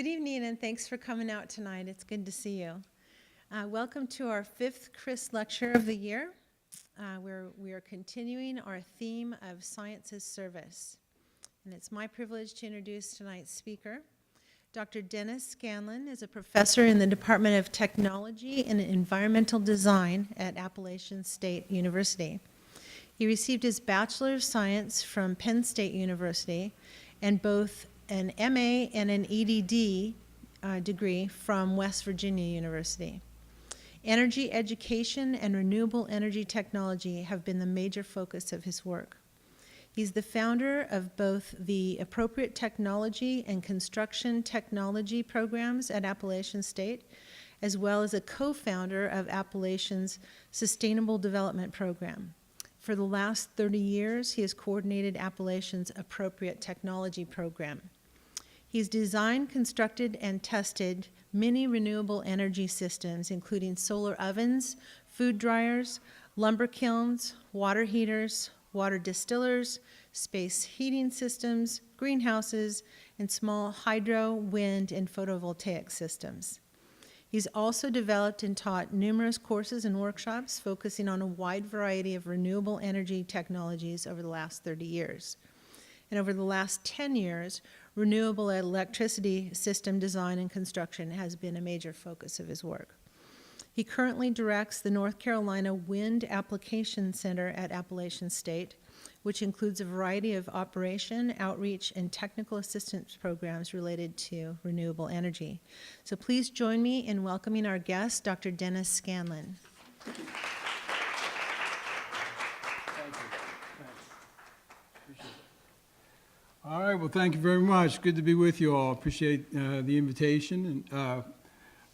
Good evening, and thanks for coming out tonight. It's good to see you. Welcome to our 5th CRIS lecture of the year, where we are continuing our theme of Science as Service. And it's my privilege to introduce tonight's speaker. Dr. Dennis Scanlin is a professor in the Department of Technology and Environmental Design at Appalachian State University. He received his Bachelor of Science from Penn State University and both an MA and an EDD degree from West Virginia University. Energy education and renewable energy technology have been the major focus of his work. He's the founder of both the Appropriate Technology and Construction Technology programs at Appalachian State, as well as a co-founder of Appalachian's Sustainable Development Program. For the last 30 years, he has coordinated Appalachian's Appropriate Technology program. He's designed, constructed, and tested many renewable energy systems, including solar ovens, food dryers, lumber kilns, water heaters, water distillers, space heating systems, greenhouses, and small hydro, wind, and photovoltaic systems. He's also developed and taught numerous courses and workshops focusing on a wide variety of renewable energy technologies over the last 30 years. And over the last 10 years, renewable electricity system design and construction has been a major focus of his work. He currently directs the North Carolina Wind Application Center at Appalachian State, which includes a variety of operation, outreach, and technical assistance programs related to renewable energy. So please join me in welcoming our guest, Dr. Dennis Scanlin. Thank you. All right, well, thank you very much. Good to be with you all. Appreciate the invitation, and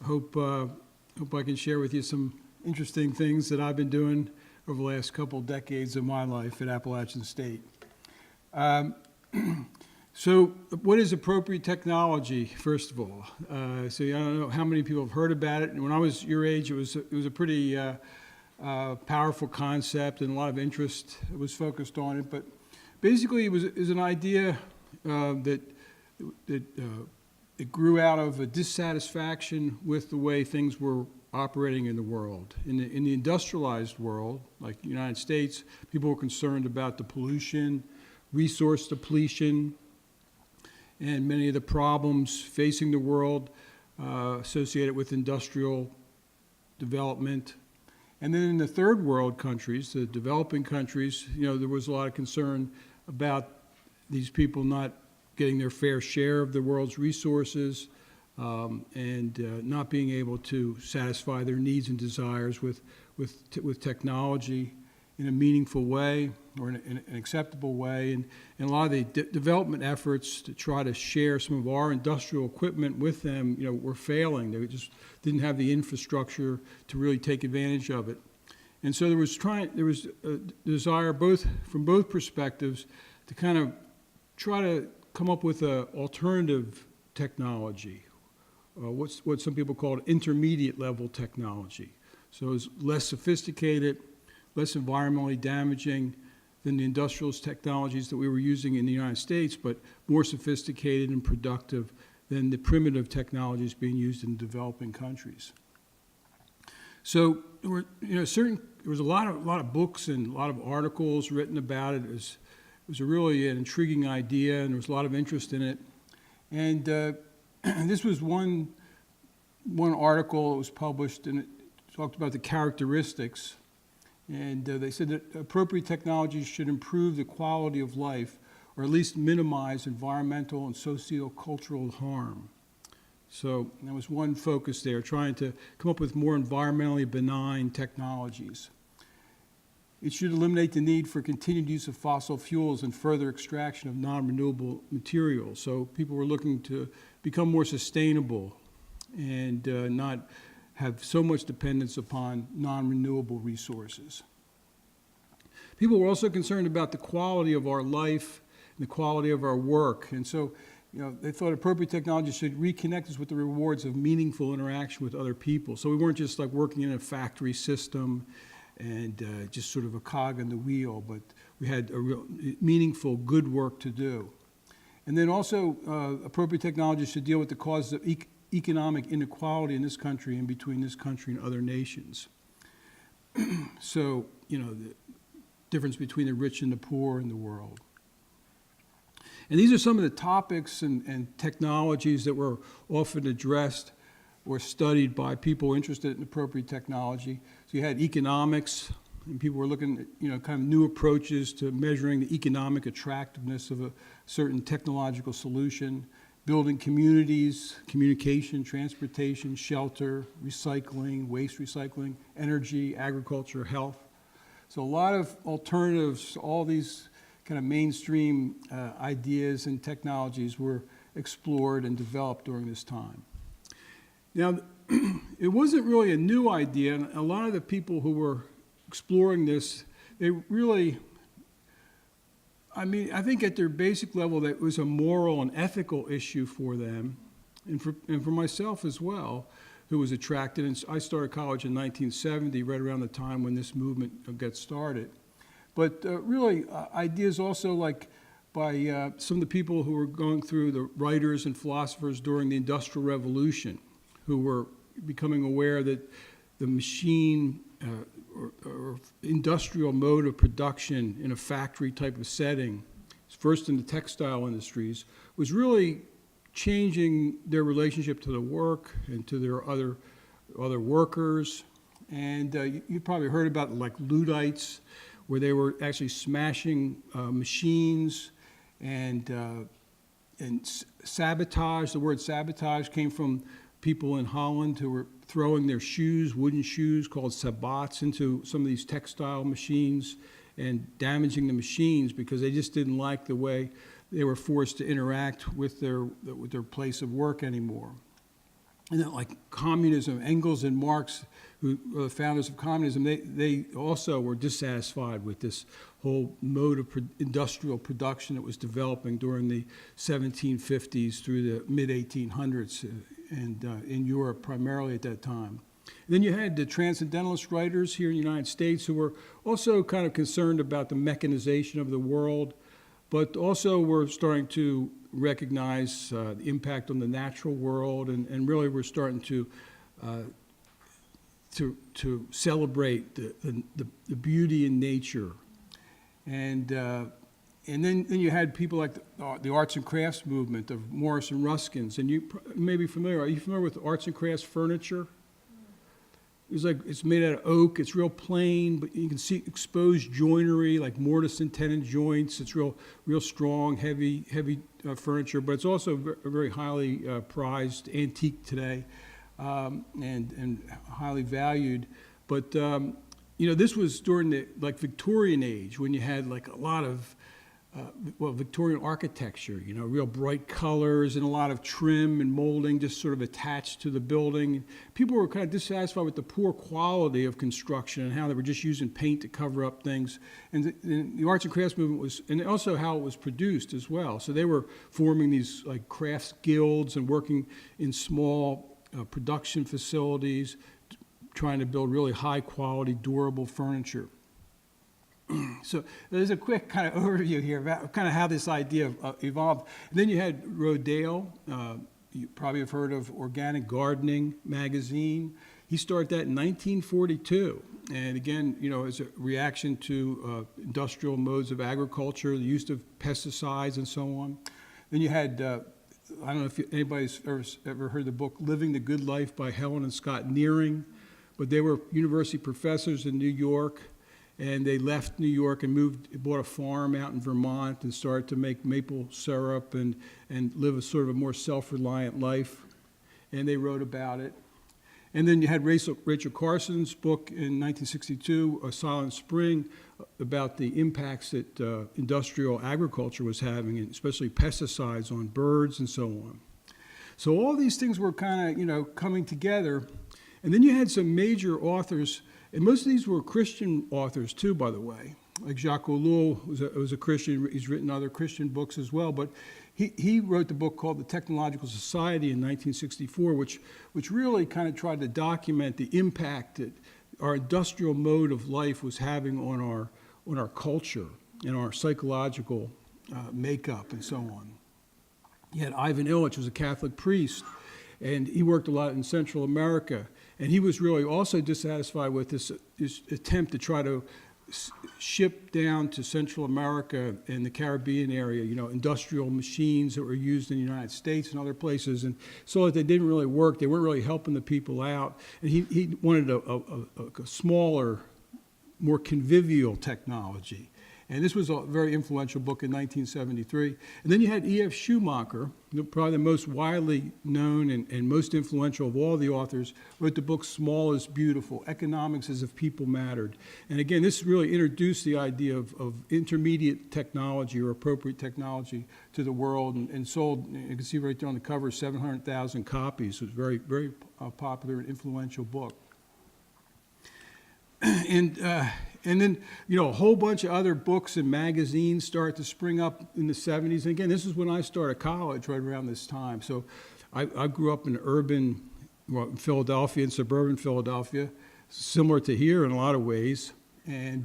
hope I can share with you some interesting things that I've been doing over the last couple decades of my life at Appalachian State. So what is appropriate technology, first of all? So I don't know how many people have heard about it. And when I was your age, it was a pretty powerful concept, and a lot of interest was focused on it. But basically, it was an idea that it grew out of a dissatisfaction with the way things were operating in the world. In the industrialized world, like the United States, people were concerned about the pollution, resource depletion, and many of the problems facing the world associated with industrial development. And then in the third world countries, the developing countries, there was a lot of concern about these people not getting their fair share of the world's resources, and not being able to satisfy their needs and desires with technology in a meaningful way or in an acceptable way. And a lot of the development efforts to try to share some of our industrial equipment with them, were failing. They just didn't have the infrastructure to really take advantage of it. And so there was a desire from both perspectives to kind of try to come up with an alternative technology, what some people call intermediate level technology. So it's less sophisticated, less environmentally damaging than the industrial technologies that we were using in the United States, but more sophisticated and productive than the primitive technologies being used in developing countries. So there were, there was a lot of books and a lot of articles written about it. It was really an intriguing idea, and there was a lot of interest in it. And this was one article that was published, and it talked about the characteristics. And they said that appropriate technologies should improve the quality of life, or at least minimize environmental and socio-cultural harm. So there was one focus there, trying to come up with more environmentally benign technologies. It should eliminate the need for continued use of fossil fuels and further extraction of non-renewable materials. So people were looking to become more sustainable and not have so much dependence upon non-renewable resources. People were also concerned about the quality of our life and the quality of our work. And so they thought appropriate technology should reconnect us with the rewards of meaningful interaction with other people. So we weren't just like working in a factory system and just sort of a cog in the wheel, but we had a real meaningful, good work to do. And then also appropriate technologies should deal with the causes of economic inequality in this country and between this country and other nations. So, you know, the difference between the rich and the poor in the world. And these are some of the topics and technologies that were often addressed or studied by people interested in appropriate technology. So you had economics, and people were looking at, you know, kind of new approaches to measuring the economic attractiveness of a certain technological solution, building communities, communication, transportation, shelter, recycling, waste recycling, energy, agriculture, health. So a lot of alternatives, all these kind of mainstream ideas and technologies were explored and developed during this time. Now, it wasn't really a new idea, and a lot of the people who were exploring this, they really, I mean, I think at their basic level, that was a moral and ethical issue for them, and for myself as well, who was attracted. And I started college in 1970, right around the time when this movement got started. But really, ideas also like by some of the people who were going through, the writers and philosophers during the Industrial Revolution, who were becoming aware that the machine or industrial mode of production in a factory type of setting, first in the textile industries, was really changing their relationship to the work and to their other workers. And you probably heard about like Luddites, where they were actually smashing machines and sabotage. The word sabotage came from people in Holland who were throwing their shoes, wooden shoes called sabots, into some of these textile machines and damaging the machines because they just didn't like the way they were forced to interact with their place of work anymore. And then like communism, Engels and Marx, who were the founders of communism, they also were dissatisfied with this whole mode of industrial production that was developing during the 1750s through the mid-1800s and in Europe primarily at that time. And then you had the transcendentalist writers here in the United States who were also kind of concerned about the mechanization of the world, but also were starting to recognize the impact on the natural world, and really were starting to celebrate the beauty in nature. And then you had people like the arts and crafts movement of Morris and Ruskins, and you may be familiar. Are you familiar with arts and crafts furniture? It's made out of oak. It's real plain, but you can see exposed joinery like mortise and tenon joints. It's real strong, heavy furniture, but it's also very highly prized antique today and highly valued. But you know, this was during the Victorian age when you had like a lot of Victorian architecture, you know, real bright colors and a lot of trim and molding just sort of attached to the building. People were kind of dissatisfied with the poor quality of construction and how they were just using paint to cover up things. And the arts and crafts movement was, and also how it was produced as well. So they were forming these like crafts guilds and working in small production facilities, trying to build really high quality, durable furniture. So there's a quick kind of overview here about kind of how this idea evolved. And then you had Rodale. You probably have heard of Organic Gardening magazine. He started that in 1942. And again, you know, as a reaction to industrial modes of agriculture, the use of pesticides and so on. Then you had, I don't know if anybody's ever heard the book Living the Good Life by Helen and Scott Nearing, but they were university professors in New York. And they left New York and bought a farm out in Vermont and started to make maple syrup and live a sort of a more self-reliant life. And they wrote about it. And then you had Rachel Carson's book in 1962, A Silent Spring, about the impacts that industrial agriculture was having, and especially pesticides on birds and so on. So all these things were kind of, you know, coming together. And then you had some major authors. And most of these were Christian authors too, by the way. Like Jacques ELLUL was a Christian. He's written other Christian books as well. But he wrote the book called The Technological Society in 1964, which really kind of tried to document the impact that our industrial mode of life was having on our culture and our psychological makeup and so on. You had Ivan Illich, who was a Catholic priest, and he worked a lot in Central America. And he was really also dissatisfied with this attempt to try to ship down to Central America and the Caribbean area, industrial machines that were used in the United States and other places, and saw that they didn't really work. They weren't really helping the people out. And he wanted a smaller, more convivial technology. And this was a very influential book in 1973. And then you had E.F. Schumacher, probably the most widely known and most influential of all the authors, wrote the book Small is Beautiful, Economics as if People Mattered. And again, this really introduced the idea of intermediate technology or appropriate technology to the world, and sold, you can see right there on the cover, 700,000 copies. It was a very, very popular and influential book. And then, a whole bunch of other books and magazines start to spring up in the 70s. And again, this is when I started college, right around this time. So I grew up in urban, Philadelphia, in suburban Philadelphia, similar to here in a lot of ways. And,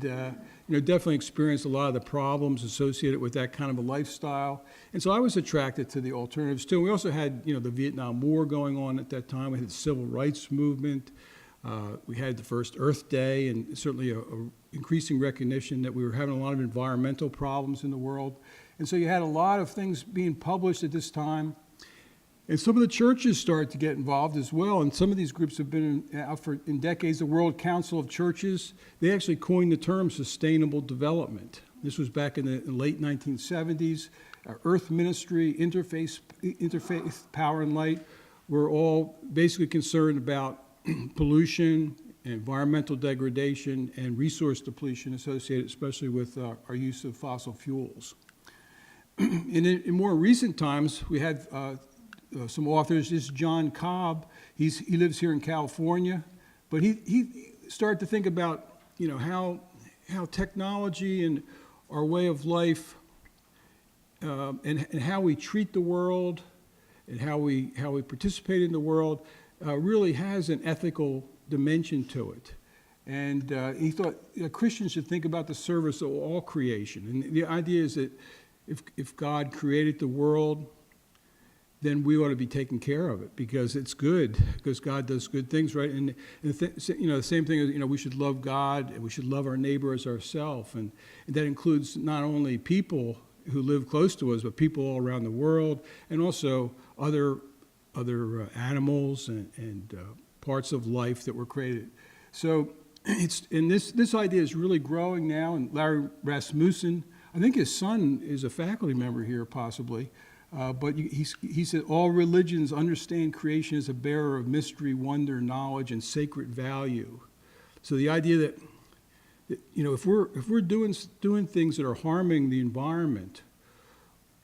definitely experienced a lot of the problems associated with that kind of a lifestyle. And so I was attracted to the alternatives, too. We also had, the Vietnam War going on at that time. We had the Civil Rights Movement. We had the first Earth Day, and certainly a increasing recognition that we were having a lot of environmental problems in the world. And so you had a lot of things being published at this time. And some of the churches started to get involved as well. And some of these groups have been out for decades. The World Council of Churches, they actually coined the term sustainable development. This was back in the late 1970s. Earth Ministry, Interfaith Power and Light were all basically concerned about pollution, environmental degradation, and resource depletion associated especially with our use of fossil fuels. In more recent times, we had some authors. This is John Cobb. He lives here in California, but he started to think about how technology and our way of life and how we treat the world and how we participate in the world really has an ethical dimension to it. And he thought Christians should think about the service of all creation. And the idea is that if God created the world, then we ought to be taking care of it because it's good, because God does good things, right? And the same thing is, we should love God and we should love our neighbor as ourselves. And that includes not only people who live close to us, but people all around the world, and also other animals and parts of life that were created. So this idea is really growing now, and Larry Rasmussen, I think his son is a faculty member here possibly, but he said all religions understand creation as a bearer of mystery, wonder, knowledge, and sacred value. So the idea that if we're doing things that are harming the environment,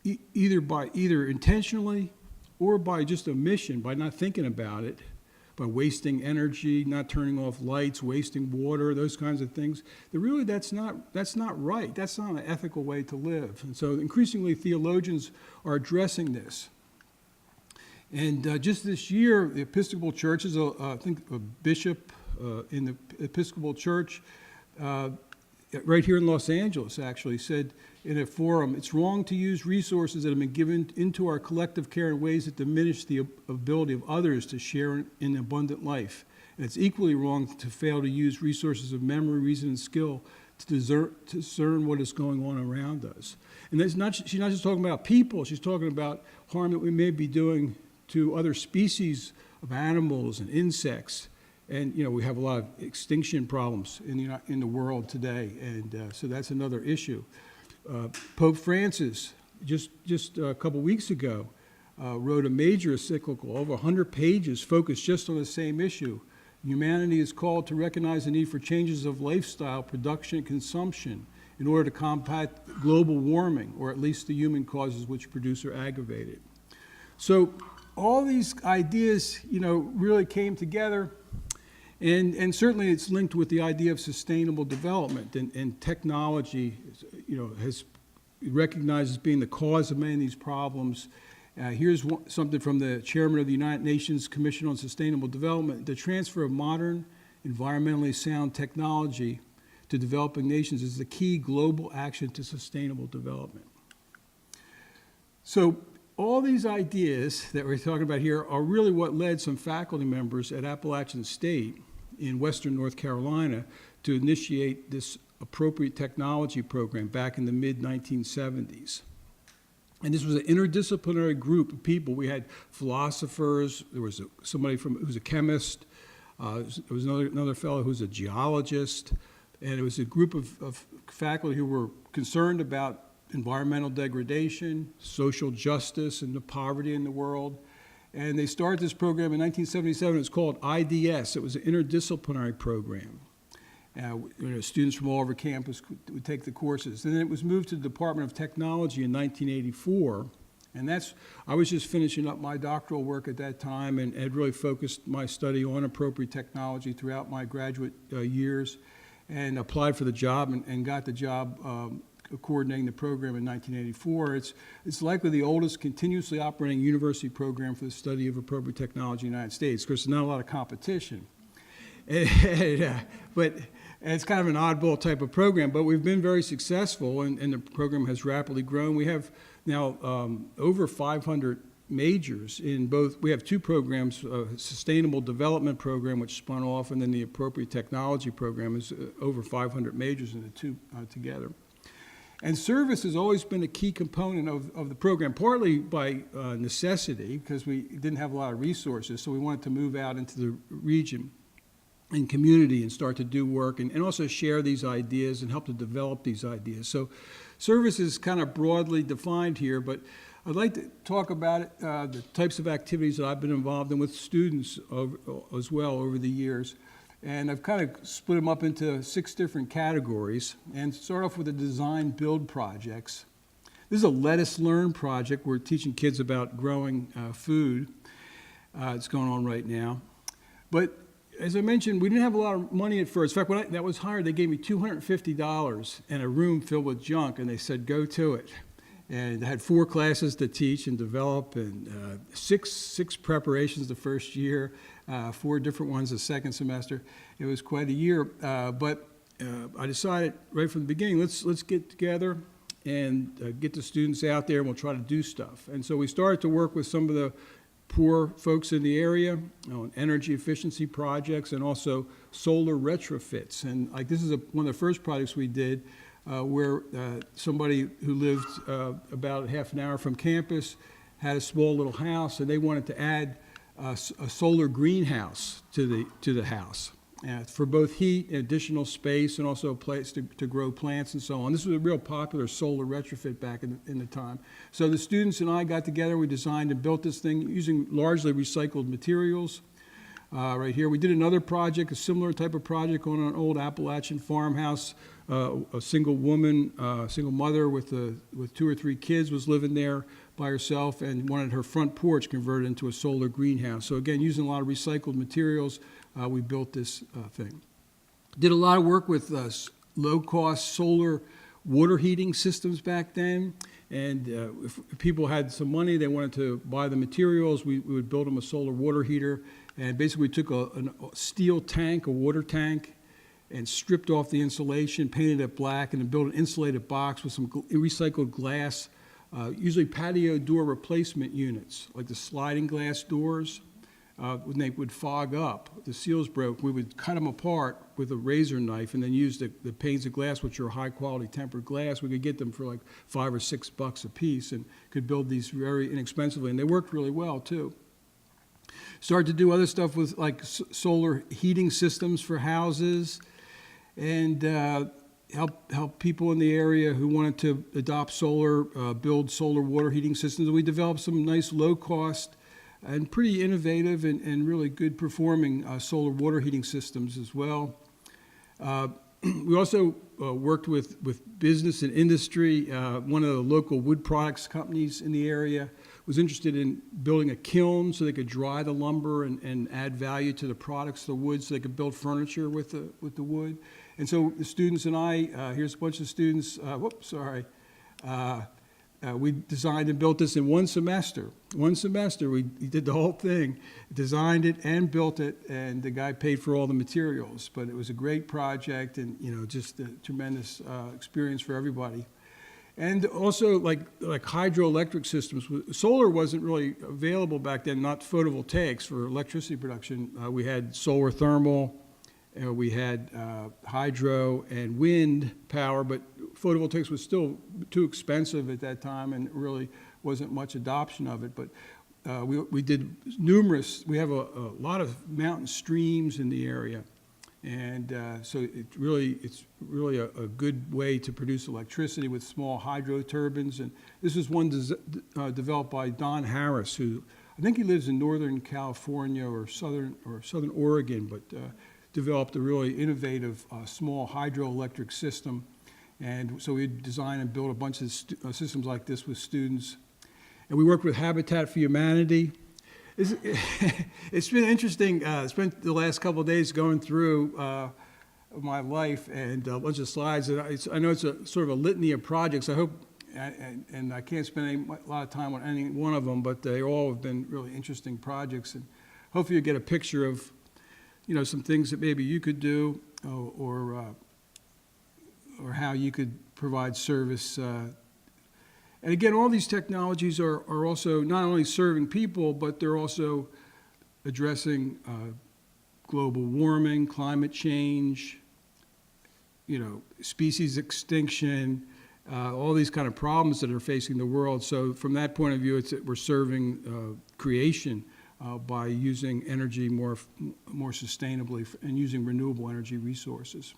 either intentionally or by just omission, by not thinking about it, by wasting energy, not turning off lights, wasting water, those kinds of things, that really that's not right. That's not an ethical way to live. And so increasingly theologians are addressing this. And just this year, the Episcopal Church, I think a bishop in the Episcopal Church right here in Los Angeles actually said in a forum, it's wrong to use resources that have been given into our collective care in ways that diminish the ability of others to share in abundant life. And it's equally wrong to fail to use resources of memory, reason, and skill to discern what is going on around us. And she's not just talking about people, she's talking about harm that we may be doing to other species of animals and insects. And we have a lot of extinction problems in the world today, and so that's another issue. Pope Francis, just a couple weeks ago, wrote a major encyclical, over 100 pages, focused just on the same issue. Humanity is called to recognize the need for changes of lifestyle, production, and consumption in order to combat global warming, or at least the human causes which produce or aggravate it. So all these ideas, really came together. And certainly it's linked with the idea of sustainable development, and technology, has recognized as being the cause of many of these problems. Here's something from the chairman of the United Nations Commission on Sustainable Development. The transfer of modern, environmentally sound technology to developing nations is the key global action to sustainable development. So all these ideas that we're talking about here are really what led some faculty members at Appalachian State in Western North Carolina to initiate this appropriate technology program back in the mid-1970s. And this was an interdisciplinary group of people. We had philosophers, there was somebody who was a chemist, there was another fellow who was a geologist, and it was a group of faculty who were concerned about environmental degradation, social justice, and the poverty in the world. And they started this program in 1977. It was called IDS. It was an interdisciplinary program. Students from all over campus would take the courses. And then it was moved to the Department of Technology in 1984. And I was just finishing up my doctoral work at that time and had really focused my study on appropriate technology throughout my graduate years, and applied for the job and got the job coordinating the program in 1984. It's likely the oldest continuously operating university program for the study of appropriate technology in the United States. Of course, there's not a lot of competition. But it's kind of an oddball type of program, but we've been very successful, and the program has rapidly grown. We have now over 500 majors in both. We have two programs, a sustainable development program, which spun off, and then the appropriate technology program is over 500 majors in the two together. And service has always been a key component of the program, partly by necessity, because we didn't have a lot of resources, so we wanted to move out into the region and community and start to do work and also share these ideas and help to develop these ideas. So service is kind of broadly defined here, but I'd like to talk about it, the types of activities that I've been involved in with students as well over the years. And I've kind of split them up into 6 different categories, and start off with the design build projects. This is a Let Us Learn project. We're teaching kids about growing food. It's going on right now. But as I mentioned, we didn't have a lot of money at first. In fact, when that was hired, they gave me $250 and a room filled with junk, and they said, go to it. And I had 4 classes to teach and develop, and six preparations the first year, 4 different ones the second semester. It was quite a year, but I decided right from the beginning, let's get together and get the students out there, and we'll try to do stuff. And so we started to work with some of the poor folks in the area on energy efficiency projects and also solar retrofits. And like this is one of the first projects we did, where somebody who lived about half an hour from campus had a small little house, and they wanted to add a solar greenhouse to the house for both heat and additional space, and also a place to grow plants and so on. This was a real popular solar retrofit back in the time. So the students and I got together, we designed and built this thing using largely recycled materials. Right here, we did another project, a similar type of project on an old Appalachian farmhouse. A single woman, single mother with 2 or 3 kids was living there by herself and wanted her front porch converted into a solar greenhouse. So again, using a lot of recycled materials, we built this thing. Did a lot of work with low-cost solar water heating systems back then. And if people had some money, they wanted to buy the materials, we would build them a solar water heater. And basically we took a steel tank, a water tank, and stripped off the insulation, painted it black, and then built an insulated box with some recycled glass, usually patio door replacement units, like the sliding glass doors. When they would fog up, the seals broke, we would cut them apart with a razor knife and then use the panes of glass, which are high quality tempered glass. We could get them for like $5 or $6 a piece and could build these very inexpensively, and they worked really well too. Started to do other stuff with like solar heating systems for houses, and help people in the area who wanted to adopt solar, build solar water heating systems. We developed some nice low-cost and pretty innovative and really good performing solar water heating systems as well. We also worked with business and industry. One of the local wood products companies in the area was interested in building a kiln so they could dry the lumber and add value to the products, the wood, so they could build furniture with the wood. And so the students and I, here's a bunch of students, we designed and built this in one semester. One semester, we did the whole thing, designed it and built it, and the guy paid for all the materials. But it was a great project and, just a tremendous experience for everybody. And also like hydroelectric systems. Solar wasn't really available back then, not photovoltaics for electricity production. We had solar thermal, we had hydro and wind power, but photovoltaics was still too expensive at that time and really wasn't much adoption of it. But we did we have a lot of mountain streams in the area. And so it's really a good way to produce electricity with small hydro turbines. And this is one developed by Don Harris, who I think he lives in Northern California or Southern Oregon, but developed a really innovative small hydroelectric system. And so we designed and built a bunch of systems like this with students. And we worked with Habitat for Humanity. It's been interesting. I spent the last couple of days going through my life and a bunch of slides. And I know it's a sort of a litany of projects. I hope, and I can't spend a lot of time on any one of them, but they all have been really interesting projects. And hopefully you get a picture of, some things that maybe you could do or how you could provide service. And again, all these technologies are also not only serving people, but they're also addressing global warming, climate change, species extinction, all these kind of problems that are facing the world. So from that point of view, we're serving creation by using energy more sustainably and using renewable energy resources.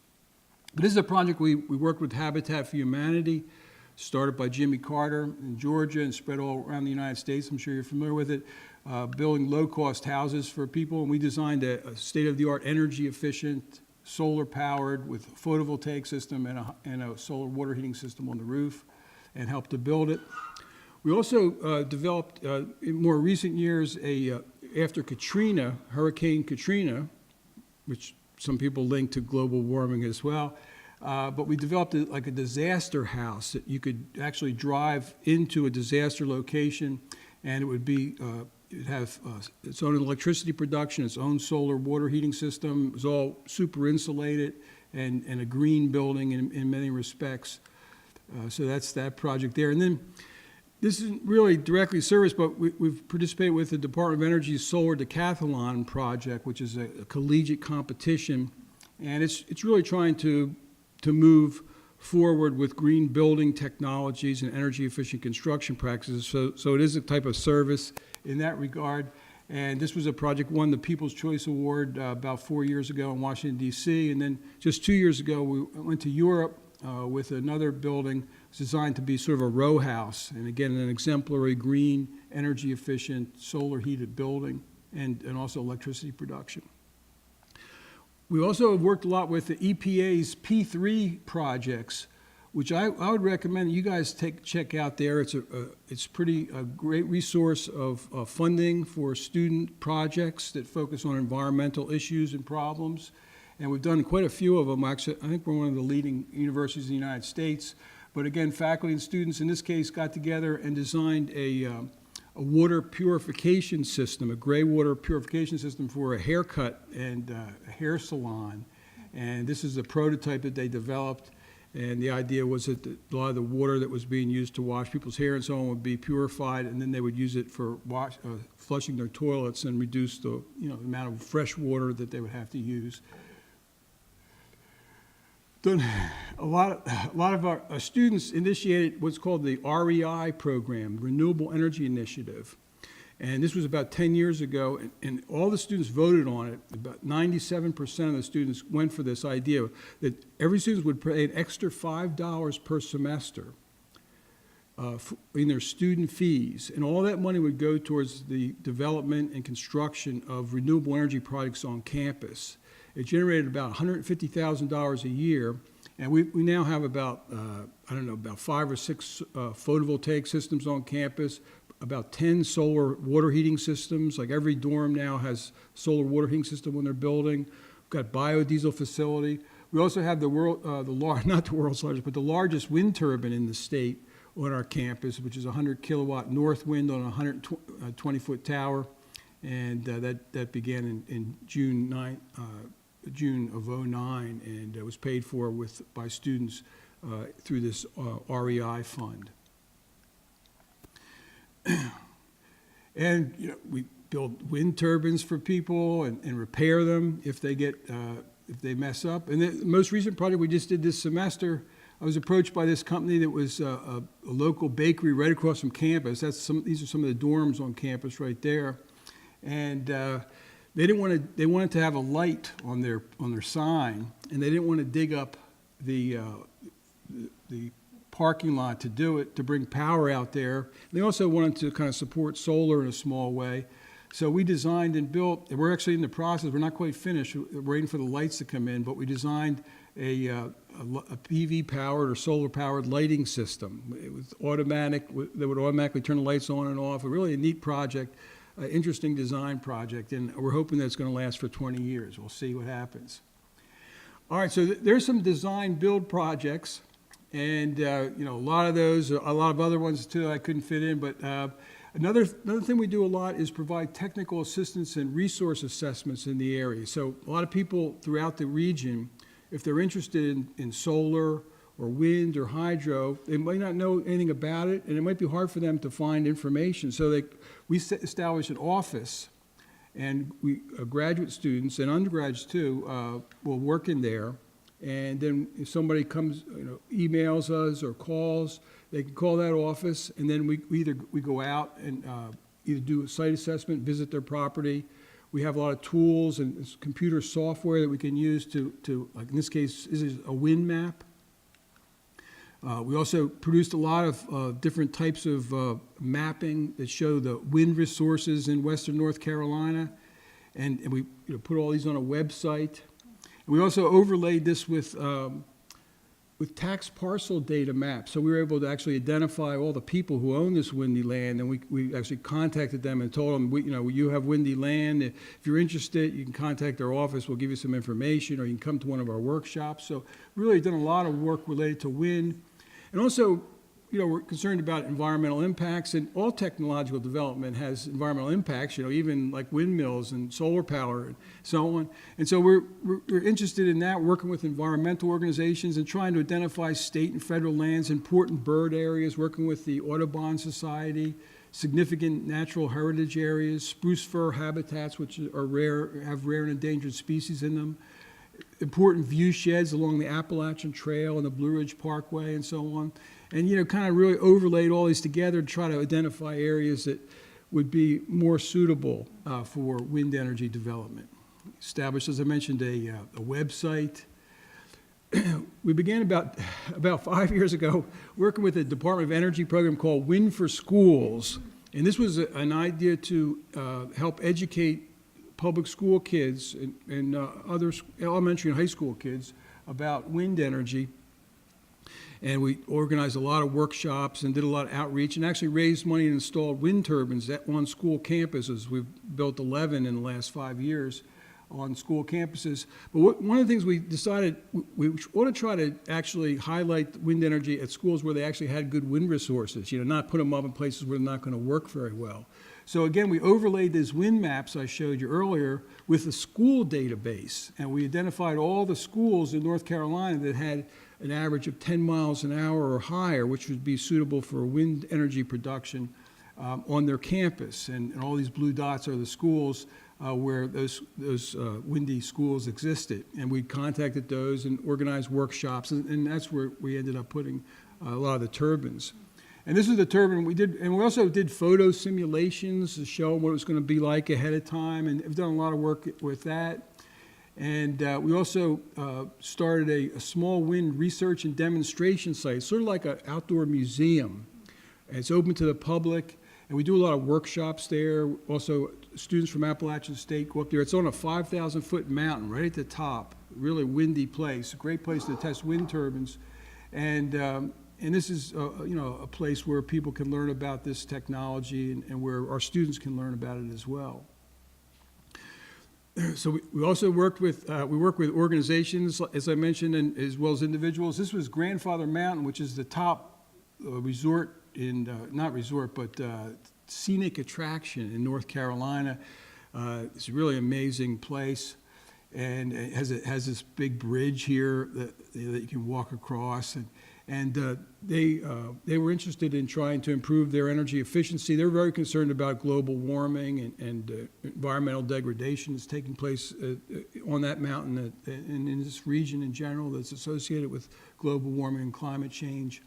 But this is a project we worked with Habitat for Humanity, started by Jimmy Carter in Georgia and spread all around the United States. I'm sure you're familiar with it, building low-cost houses for people. And we designed a state-of-the-art, energy-efficient, solar-powered with a photovoltaic system and a solar water heating system on the roof and helped to build it. We also developed, in more recent years, after Katrina, Hurricane Katrina, which some people link to global warming as well, but we developed like a disaster house that you could actually drive into a disaster location, and it would be it'd have its own electricity production, its own solar water heating system. It was all super insulated and a green building in many respects. So that's that project there. And then this isn't really directly serviced, but we've participated with the Department of Energy's Solar Decathlon project, which is a collegiate competition, and it's really trying to move forward with green building technologies and energy efficient construction practices. So it is a type of service in that regard. And this was a project won the People's Choice Award about 4 years ago in Washington, D.C. And then just 2 years ago, we went to Europe with another building designed to be sort of a row house. And again, an exemplary green, energy efficient, solar heated building and also electricity production. We also have worked a lot with the EPA's P3 projects, which I would recommend you guys check out there. It's a great resource of funding for student projects that focus on environmental issues and problems. And we've done quite a few of them. Actually, I think we're one of the leading universities in the United States. But again, faculty and students in this case got together and designed a water purification system, a gray water purification system for a haircut and a hair salon. And this is a prototype that they developed. And the idea was that a lot of the water that was being used to wash people's hair and so on would be purified, and then they would use it for flushing their toilets and reduce the amount of fresh water that they would have to use. Done a lot of our students initiated what's called the REI program, Renewable Energy Initiative. And this was about 10 years ago, and all the students voted on it. About 97% of the students went for this idea that every student would pay an extra $5 per semester in their student fees. And all that money would go towards the development and construction of renewable energy projects on campus. It generated about $150,000 a year, and we now have about, about 5 or 6 photovoltaic systems on campus, about 10 solar water heating systems. Like every dorm now has solar water heating system when they're building. We've got biodiesel facility. We also have not the world's largest, but the largest wind turbine in the state on our campus, which is a 100 kilowatt north wind on a 120-foot tower. And that began in June of '09, and it was paid for by students through this REI fund. And we build wind turbines for people and repair them if they get if they mess up. And the most recent project we just did this semester, I was approached by this company that was a local bakery right across from campus. These are some of the dorms on campus right there, and they wanted to have a light on their sign, and they didn't want to dig up the parking lot to do it, to bring power out there. They also wanted to kind of support solar in a small way. So we designed and built, and we're actually in the process, we're not quite finished, we're waiting for the lights to come in, but we designed a PV-powered or solar-powered lighting system. It was automatic, that would automatically turn the lights on and off. Really a neat project, interesting design project, and we're hoping that it's going to last for 20 years. We'll see what happens. All right, so there's some design build projects. And, a lot of those, a lot of other ones too I couldn't fit in, but another thing we do a lot is provide technical assistance and resource assessments in the area. So a lot of people throughout the region, if they're interested in solar or wind or hydro, they might not know anything about it, and it might be hard for them to find information. So we establish an office, and graduate students and undergrads too will work in there. And then if somebody comes, emails us or calls, they can call that office, and then we go out and either do a site assessment, visit their property. We have a lot of tools and computer software that we can use to like in this case, this is a wind map. We also produced a lot of different types of mapping that show the wind resources in western North Carolina, and we put all these on a website. We also overlaid this with tax parcel data maps. So we were able to actually identify all the people who own this windy land, and we actually contacted them and told them, you have windy land. If you're interested, you can contact our office. We'll give you some information, or you can come to one of our workshops. So really done a lot of work related to wind. And also, we're concerned about environmental impacts, and all technological development has environmental impacts, even like windmills and solar power and so on. And so we're interested in that, working with environmental organizations and trying to identify state and federal lands, important bird areas, working with the Audubon Society, significant natural heritage areas, spruce fir habitats, which are rare, have rare and endangered species in them, important view sheds along the Appalachian Trail and the Blue Ridge Parkway and so on. And, kind of really overlaid all these together to try to identify areas that would be more suitable for wind energy development. Established, as I mentioned, a website. We began about 5 years ago working with a Department of Energy program called Wind for Schools. And this was an idea to help educate public school kids and other elementary and high school kids about wind energy. And we organized a lot of workshops and did a lot of outreach and actually raised money and installed wind turbines on school campuses. We've built 11 in the last 5 years on school campuses. But one of the things we decided, we ought to try to actually highlight wind energy at schools where they actually had good wind resources, not put them up in places where they're not going to work very well. So again, we overlaid these wind maps I showed you earlier with the school database, and we identified all the schools in North Carolina that had an average of 10 miles an hour or higher, which would be suitable for wind energy production on their campus. And all these blue dots are the schools where those windy schools existed. And we contacted those and organized workshops, and that's where we ended up putting a lot of the turbines. And this is the turbine we did, and we also did photo simulations to show what it was going to be like ahead of time, and we've done a lot of work with that. And we also started a small wind research and demonstration site, sort of like an outdoor museum. And it's open to the public, and we do a lot of workshops there. Also, students from Appalachian State go up there. It's on a 5,000-foot mountain right at the top, really windy place, a great place to test wind turbines. And this is, a place where people can learn about this technology and where our students can learn about it as well. So we also work with organizations, as I mentioned, and as well as individuals. This was Grandfather Mountain, which is the top resort in, not resort, but scenic attraction in North Carolina. It's a really amazing place. and it has this big bridge here that you can walk across. And they were interested in trying to improve their energy efficiency. They're very concerned about global warming and environmental degradation that's taking place on that mountain and in this region in general that's associated with global warming and climate change.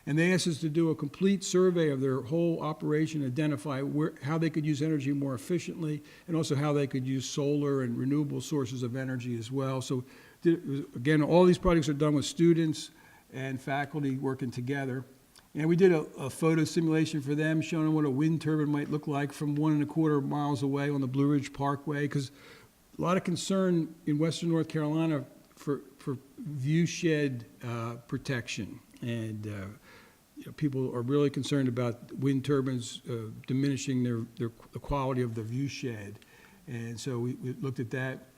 And they asked us to do a complete survey of their whole operation, identify how they could use energy more efficiently, and also how they could use solar and renewable sources of energy as well. So again, all these projects are done with students and faculty working together. And we did a photo simulation for them showing them what a wind turbine might look like from 1.25 miles away on the Blue Ridge Parkway, because a lot of concern in Western North Carolina for viewshed protection. And people are really concerned about wind turbines diminishing the quality of the viewshed. And so we looked at that.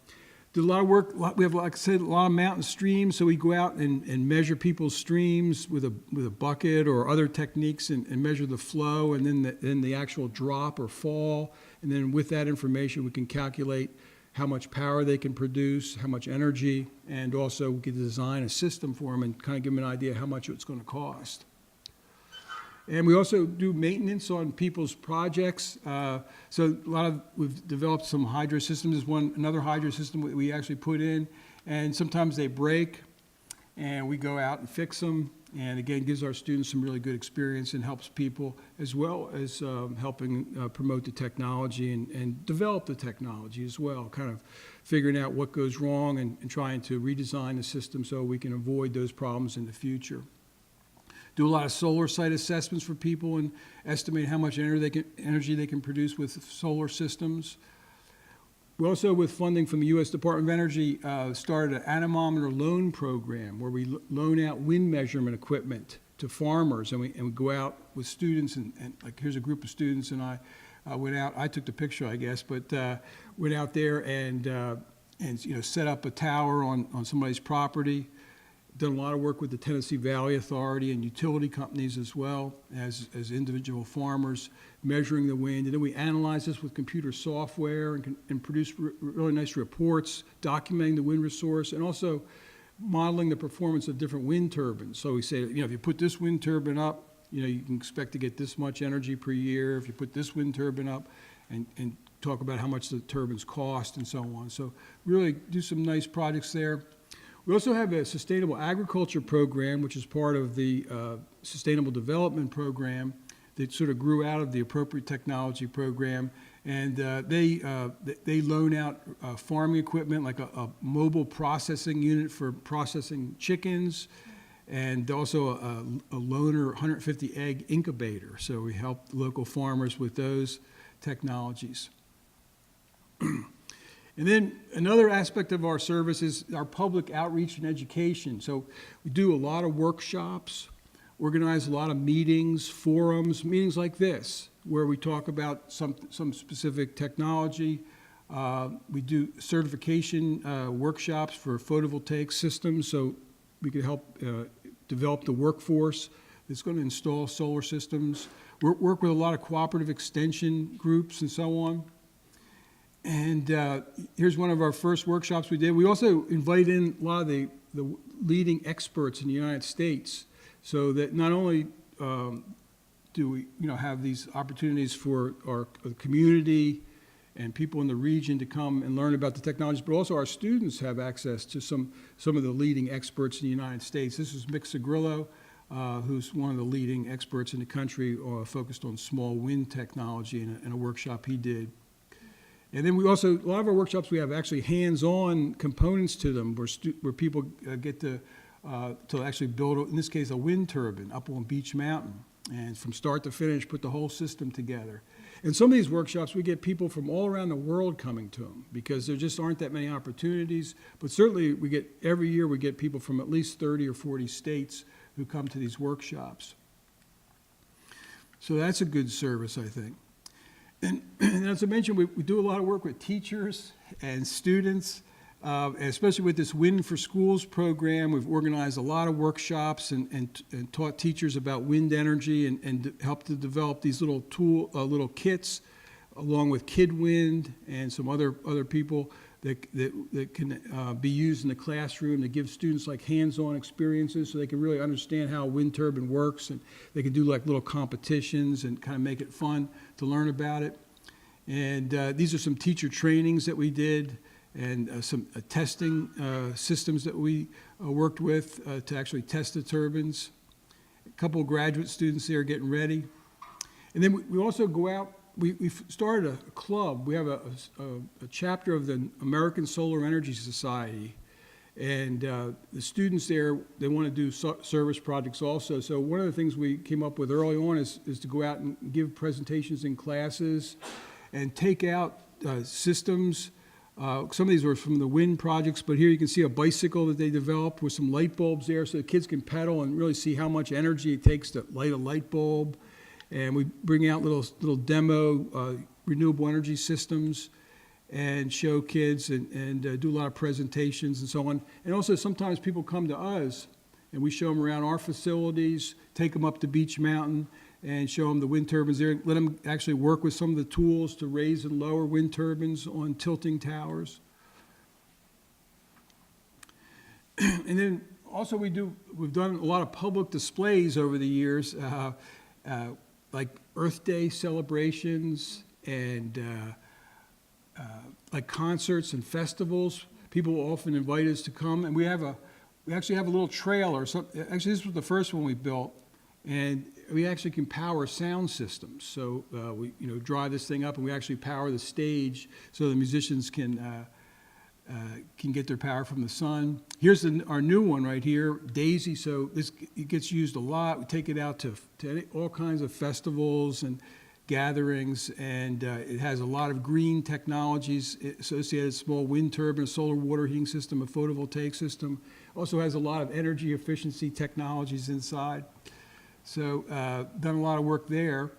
Did a lot of work. We have, like I said, a lot of mountain streams, so we go out and measure people's streams with a bucket or other techniques and measure the flow and then the actual drop or fall. And then with that information, we can calculate how much power they can produce, how much energy, and also we can design a system for them and kind of give them an idea how much it's going to cost. And we also do maintenance on people's projects. So we've developed some hydro systems. There's another hydro system we actually put in, and sometimes they break, and we go out and fix them. And again, gives our students some really good experience and helps people, as well as helping promote the technology and develop the technology as well, kind of figuring out what goes wrong and trying to redesign the system so we can avoid those problems in the future. Do a lot of solar site assessments for people and estimate how much energy they can produce with solar systems. We also, with funding from the U.S. Department of Energy, started an anemometer loan program where we loan out wind measurement equipment to farmers, and we go out with students, and like here's a group of students, and I went out. I took the picture, I guess, but went out there and set up a tower on somebody's property. Done a lot of work with the Tennessee Valley Authority and utility companies as well as individual farmers, measuring the wind. And then we analyze this with computer software and produce really nice reports documenting the wind resource and also modeling the performance of different wind turbines. So we say, if you put this wind turbine up, you can expect to get this much energy per year. If you put this wind turbine up and talk about how much the turbines cost and so on. So really do some nice projects there. We also have a sustainable agriculture program, which is part of the Sustainable Development Program that sort of grew out of the Appropriate Technology Program. And they loan out farming equipment, like a mobile processing unit for processing chickens, and also a loaner 150 egg incubator. So we help local farmers with those technologies. And then another aspect of our service is our public outreach and education. So we do a lot of workshops, organize a lot of meetings, forums, meetings like this, where we talk about some specific technology. We do certification workshops for photovoltaic systems, so we can help develop the workforce that's going to install solar systems. Work with a lot of cooperative extension groups and so on. And here's one of our first workshops we did. We also invite in a lot of the leading experts in the United States, so that not only do we have these opportunities for our community and people in the region to come and learn about the technologies, but also our students have access to some of the leading experts in the United States. This is Mick Sagrillo, who's one of the leading experts in the country focused on small wind technology in a workshop he did. And then we also, a lot of our workshops, we have actually hands-on components to them where people get to actually build, in this case, a wind turbine up on Beech Mountain. And from start to finish, put the whole system together. And some of these workshops, we get people from all around the world coming to them because there just aren't that many opportunities. But certainly, every year we get people from at least 30 or 40 states who come to these workshops. So that's a good service, I think. And as I mentioned, we do a lot of work with teachers and students, especially with this Wind for Schools program. We've organized a lot of workshops and taught teachers about wind energy and helped to develop these little kits, along with KidWind and some other people that can be used in the classroom to give students like hands-on experiences so they can really understand how a wind turbine works, and they can do like little competitions and kind of make it fun to learn about it. And these are some teacher trainings that we did, and some testing systems that we worked with to actually test the turbines. A couple of graduate students there getting ready. And then we also go out, we've started a club. We have a chapter of the American Solar Energy Society. And the students there, they want to do service projects also. So one of the things we came up with early on is to go out and give presentations in classes and take out systems. Some of these were from the wind projects, but here you can see a bicycle that they developed with some light bulbs there so the kids can pedal and really see how much energy it takes to light a light bulb. And we bring out little demo renewable energy systems and show kids and do a lot of presentations and so on. And also sometimes people come to us and we show them around our facilities, take them up to Beech Mountain and show them the wind turbines there, let them actually work with some of the tools to raise and lower wind turbines on tilting towers. And then also we've done a lot of public displays over the years, like Earth Day celebrations and like concerts and festivals. People often invite us to come, and we actually have a little trailer. Actually, this was the first one we built, and we actually can power sound systems. So we drive this thing up, and we actually power the stage so the musicians can get their power from the sun. Here's our new one right here, Daisy. So it gets used a lot. We take it out to all kinds of festivals and gatherings, and it has a lot of green technologies associated: small wind turbine, solar water heating system, a photovoltaic system. Also has a lot of energy efficiency technologies inside. So done a lot of work there.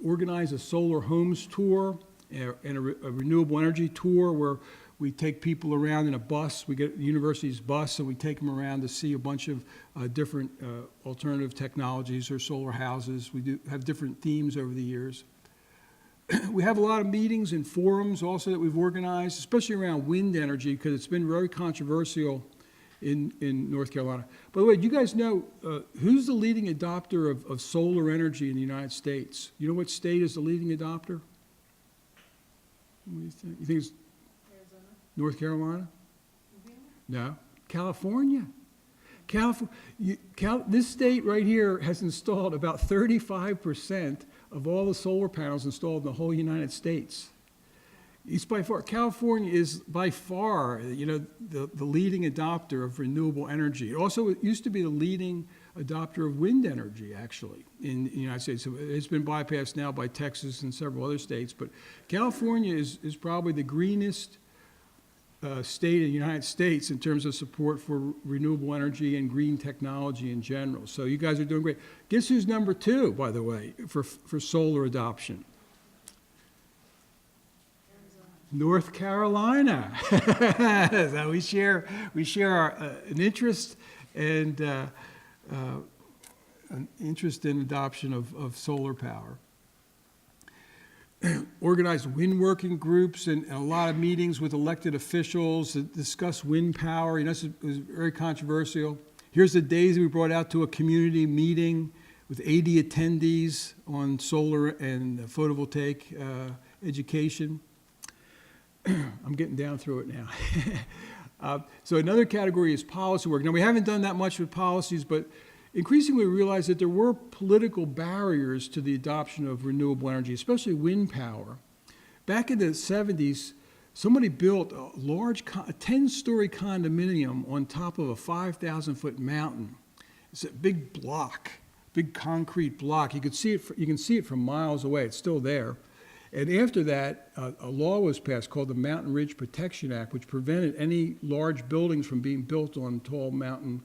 Organized a solar homes tour and a renewable energy tour where we take people around in a bus. We get the university's bus, and we take them around to see a bunch of different alternative technologies or solar houses. We do have different themes over the years. We have a lot of meetings and forums also that we've organized, especially around wind energy, because it's been very controversial in North Carolina. By the way, do you guys know who's the leading adopter of solar energy in the United States? You know what state is the leading adopter? What do you think? You think it's North Carolina? No. California. This state right here has installed about 35% of all the solar panels installed in the whole United States. It's by far, California is by far, the leading adopter of renewable energy. It used to be the leading adopter of wind energy, actually, in the United States. So it's been bypassed now by Texas and several other states, but California is probably the greenest state in the United States in terms of support for renewable energy and green technology in general. So you guys are doing great. Guess who's number 2, by the way, for solar adoption? North Carolina. So we share an interest and an interest in adoption of solar power. Organized wind working groups and a lot of meetings with elected officials that discuss wind power. It was very controversial. Here's the days we brought out to a community meeting with 80 attendees on solar and photovoltaic education. I'm getting down through it now. So another category is policy work. Now, we haven't done that much with policies, but increasingly we realized that there were political barriers to the adoption of renewable energy, especially wind power. Back in the 70s, somebody built a large, a 10-story condominium on top of a 5,000-foot mountain. It's a big block, big concrete block. You can see it from miles away. It's still there. And after that, a law was passed called the Mountain Ridge Protection Act, which prevented any large buildings from being built on tall mountain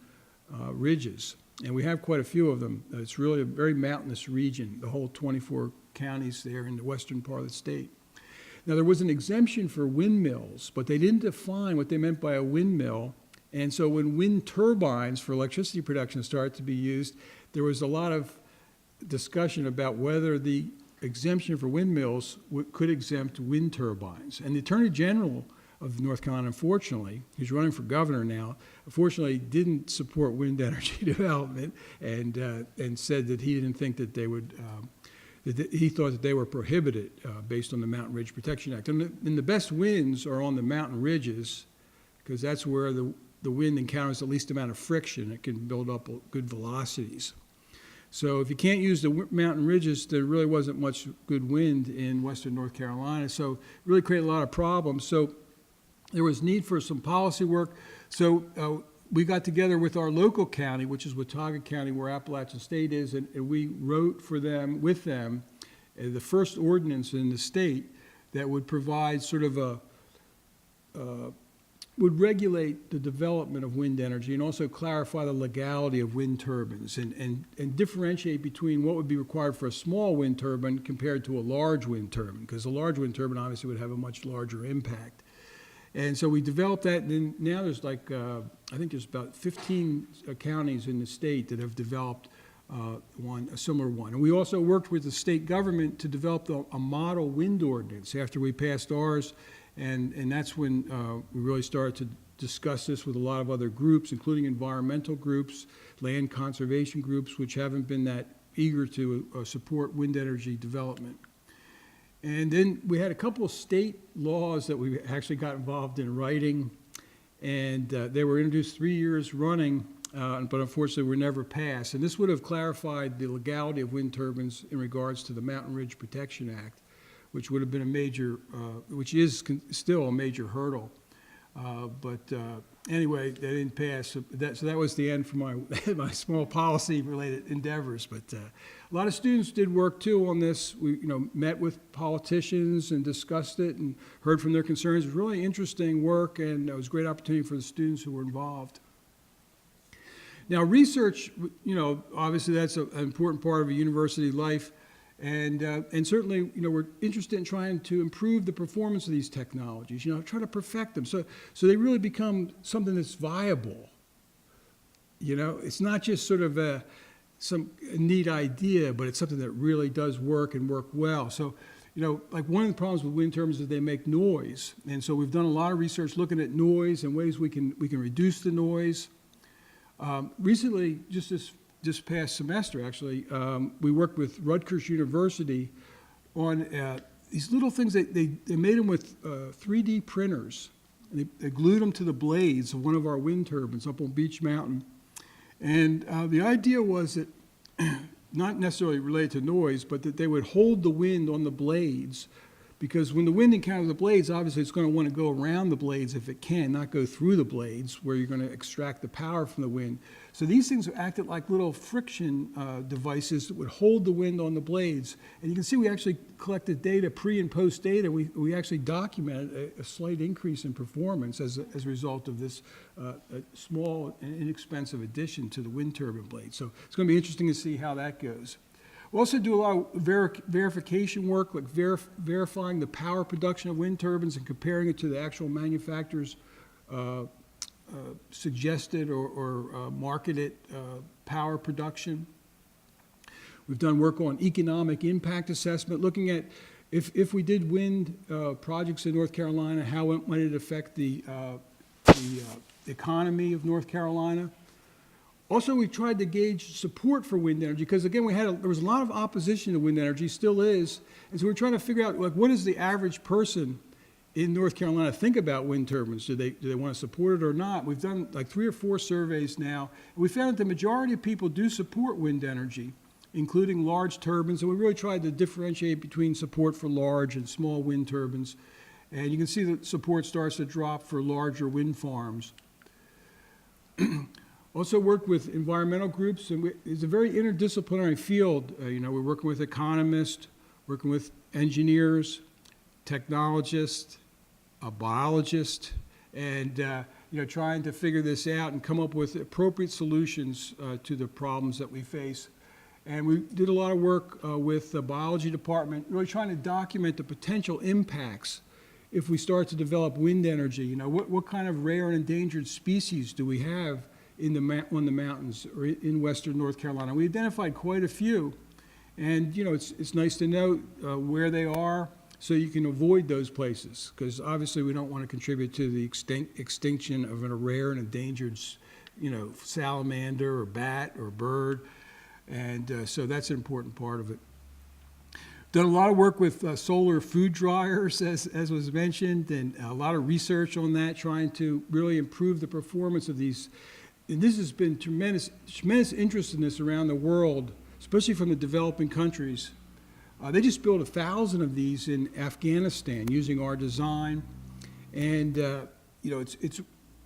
ridges. And we have quite a few of them. It's really a very mountainous region, the whole 24 counties there in the western part of the state. Now, there was an exemption for windmills, but they didn't define what they meant by a windmill. And so when wind turbines for electricity production started to be used, there was a lot of discussion about whether the exemption for windmills could exempt wind turbines. And the Attorney General of North Carolina, unfortunately, he's running for governor now, unfortunately didn't support wind energy development and said that he didn't think that they would, he thought that they were prohibited based on the Mountain Ridge Protection Act. And the best winds are on the mountain ridges because that's where the wind encounters the least amount of friction. It can build up good velocities. So if you can't use the mountain ridges, there really wasn't much good wind in western North Carolina. So it really created a lot of problems. So there was need for some policy work. So we got together with our local county, which is Watauga County, where Appalachian State is, and we wrote for them, with them, the first ordinance in the state that would provide sort of would regulate the development of wind energy and also clarify the legality of wind turbines and differentiate between what would be required for a small wind turbine compared to a large wind turbine, because a large wind turbine obviously would have a much larger impact. And so we developed that, and then now there's like, I think there's about 15 counties in the state that have developed a similar one. And we also worked with the state government to develop a model wind ordinance after we passed ours. And that's when we really started to discuss this with a lot of other groups, including environmental groups, land conservation groups, which haven't been that eager to support wind energy development. And then we had a couple of state laws that we actually got involved in writing, and they were introduced 3 years running, but unfortunately were never passed. And this would have clarified the legality of wind turbines in regards to the Mountain Ridge Protection Act, which would have been a major, which is still a major hurdle. But anyway, they didn't pass. So that was the end for my small policy-related endeavors. But a lot of students did work too on this. We met with politicians and discussed it and heard from their concerns. It was really interesting work, and it was a great opportunity for the students who were involved. Now, research, obviously that's an important part of a university life. And certainly, we're interested in trying to improve the performance of these technologies, try to perfect them so they really become something that's viable. It's not just sort of some neat idea, but it's something that really does work and work well. So, like one of the problems with wind turbines is they make noise. And so we've done a lot of research looking at noise and ways we can reduce the noise. Recently, just this past semester, actually, we worked with Rutgers University on these little things. They made them with 3D printers. And they glued them to the blades of one of our wind turbines up on Beech Mountain. And the idea was that, not necessarily related to noise, but that they would hold the wind on the blades, because when the wind encounters the blades, obviously it's going to want to go around the blades if it can, not go through the blades where you're going to extract the power from the wind. So these things acted like little friction devices that would hold the wind on the blades. And you can see we actually collected data, pre and post data. We actually documented a slight increase in performance as a result of this small and inexpensive addition to the wind turbine blade. So it's going to be interesting to see how that goes. We also do a lot of verification work, like verifying the power production of wind turbines and comparing it to the actual manufacturer's suggested or marketed power production. We've done work on economic impact assessment, looking at if we did wind projects in North Carolina, how might it affect the economy of North Carolina. Also, we tried to gauge support for wind energy because, again, there was a lot of opposition to wind energy, still is, and so we're trying to figure out, like, what does the average person in North Carolina think about wind turbines? Do they want to support it or not? We've done like 3 or 4 surveys now, and we found that the majority of people do support wind energy, including large turbines, and we really tried to differentiate between support for large and small wind turbines. And you can see that support starts to drop for larger wind farms. Also worked with environmental groups, and it's a very interdisciplinary field. We're working with economists, working with engineers, technologists, a biologist, and trying to figure this out and come up with appropriate solutions to the problems that we face. And we did a lot of work with the biology department, really trying to document the potential impacts if we start to develop wind energy. What kind of rare and endangered species do we have on the mountains or in western North Carolina? We identified quite a few, and it's nice to know where they are. so you can avoid those places, because obviously we don't want to contribute to the extinction of a rare and endangered, salamander or bat or bird, and so that's an important part of it. Done a lot of work with solar food dryers, as was mentioned, and a lot of research on that, trying to really improve the performance of these. And this has been tremendous interest in this around the world, especially from the developing countries. They just built 1,000 of these in Afghanistan using our design. And, it's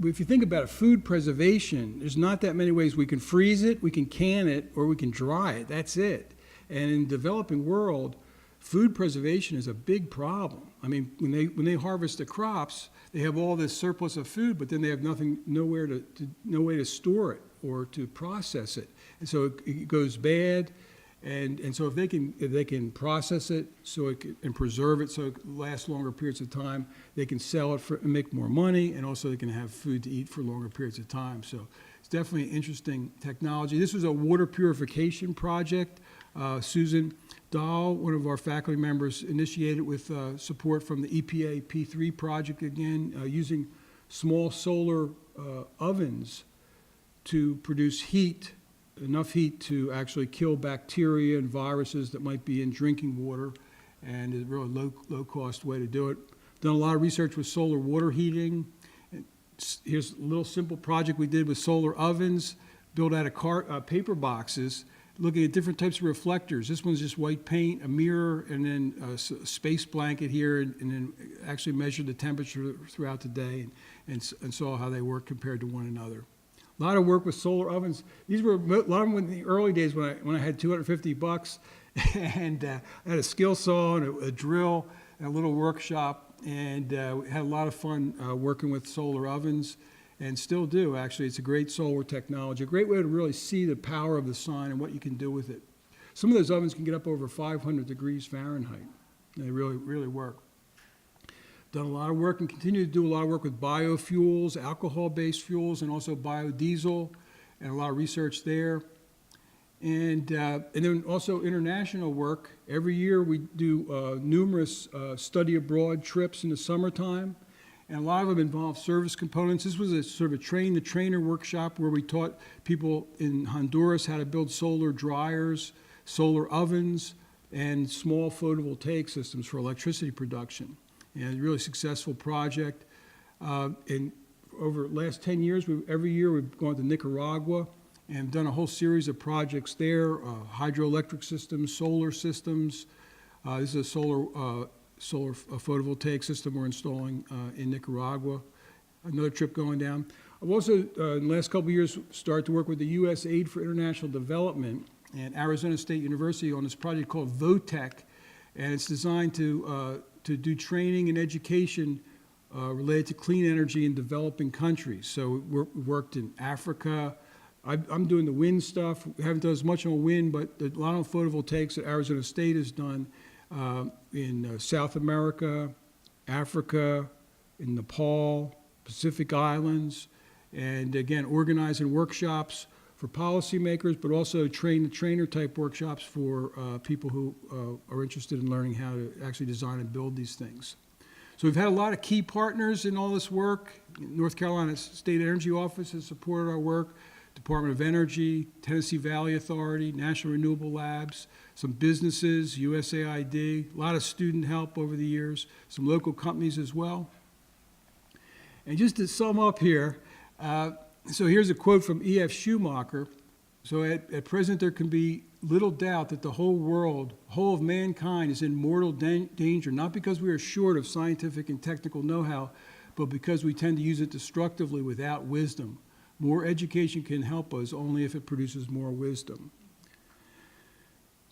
if you think about it, food preservation, there's not that many ways. We can freeze it, we can can it, or we can dry it. That's it. And in the developing world, food preservation is a big problem. I mean, when they harvest the crops, they have all this surplus of food, but then they have no way to store it or to process it, and so it goes bad. And so if they can process it and preserve it so it lasts longer periods of time, they can sell it and make more money, and also they can have food to eat for longer periods of time. So it's definitely an interesting technology. This was a water purification project. Susan Dahl, one of our faculty members, initiated with support from the EPA P3 project, again, using small solar ovens to produce heat, enough heat to actually kill bacteria and viruses that might be in drinking water, and a really low-cost way to do it. Done a lot of research with solar water heating. And here's a little simple project we did with solar ovens, built out of paper boxes, looking at different types of reflectors. This one's just white paint, a mirror, and then a space blanket here, and then actually measured the temperature throughout the day and saw how they work compared to one another. A lot of work with solar ovens. These were a lot of them in the early days when I had $250 and I had a skill saw and a drill and a little workshop, and we had a lot of fun working with solar ovens. And still do, actually. It's a great solar technology, a great way to really see the power of the sun and what you can do with it. Some of those ovens can get up over 500 degrees Fahrenheit. They really, really work. Done a lot of work and continue to do a lot of work with biofuels, alcohol-based fuels, and also biodiesel, and a lot of research there. And then also international work. Every year we do numerous study abroad trips in the summertime. And a lot of them involve service components. This was a sort of a train-the-trainer workshop where we taught people in Honduras how to build solar dryers, solar ovens, and small photovoltaic systems for electricity production. And a really successful project. And over the last 10 years, every year we've gone to Nicaragua and done a whole series of projects there, hydroelectric systems, solar systems. This is a solar photovoltaic system we're installing in Nicaragua. Another trip going down. I've also, in the last couple of years, started to work with the USAID for International Development and Arizona State University on this project called VOCTEC, and it's designed to do training and education related to clean energy in developing countries. So we worked in Africa. I'm doing the wind stuff. We haven't done as much on wind, but a lot of photovoltaics that Arizona State has done in South America, Africa, in Nepal, Pacific Islands, and again, organizing workshops for policymakers, but also train-the-trainer type workshops for people who are interested in learning how to actually design and build these things. So we've had a lot of key partners in all this work. North Carolina State Energy Office has supported our work, Department of Energy, Tennessee Valley Authority, National Renewable Labs, some businesses, USAID, a lot of student help over the years, some local companies as well. And just to sum up here, so here's a quote from E.F. Schumacher. So at present there can be little doubt that the whole world, whole of mankind is in mortal danger, not because we are short of scientific and technical know-how, but because we tend to use it destructively without wisdom. More education can help us only if it produces more wisdom.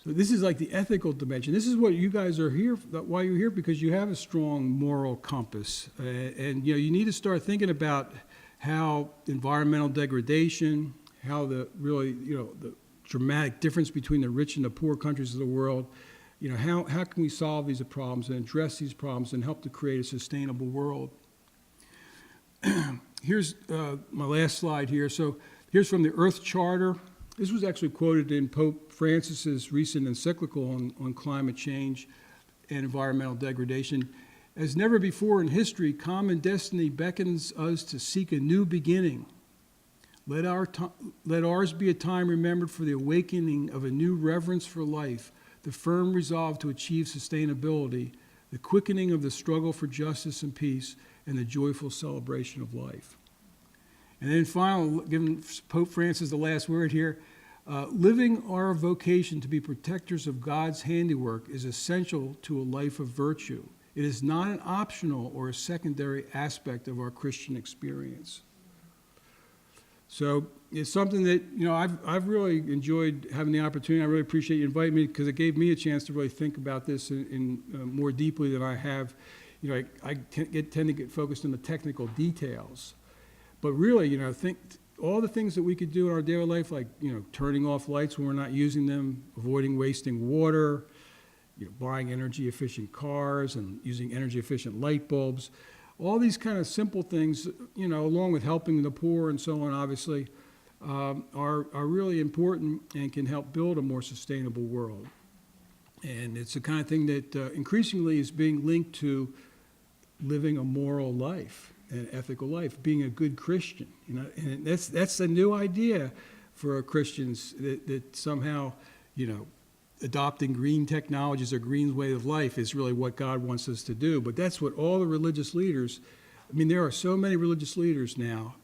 So this is like the ethical dimension. This is what you guys are here, why you're here, because you have a strong moral compass. And you need to start thinking about how environmental degradation, how the dramatic difference between the rich and the poor countries of the world, how can we solve these problems and address these problems and help to create a sustainable world? Here's my last slide here. So here's from the Earth Charter. This was actually quoted in Pope Francis's recent encyclical on climate change. and environmental degradation. As never before in history, common destiny beckons us to seek a new beginning. Let ours be a time remembered for the awakening of a new reverence for life, the firm resolve to achieve sustainability, the quickening of the struggle for justice and peace, and the joyful celebration of life. And then finally, giving Pope Francis the last word here, living our vocation to be protectors of God's handiwork is essential to a life of virtue. It is not an optional or a secondary aspect of our Christian experience. So it's something that, I've really enjoyed having the opportunity. I really appreciate you inviting me because it gave me a chance to really think about this in more deeply than I have. I tend to get focused on the technical details. But really, think all the things that we could do in our daily life, like, turning off lights when we're not using them, avoiding wasting water, buying energy-efficient cars and using energy-efficient light bulbs. All these kind of simple things, along with helping the poor and so on, obviously, are really important and can help build a more sustainable world. And it's the kind of thing that increasingly is being linked to living a moral life, an ethical life, being a good Christian. And that's a new idea for Christians that somehow, adopting green technologies or green way of life is really what God wants us to do. But that's what all the religious leaders, there are so many religious leaders now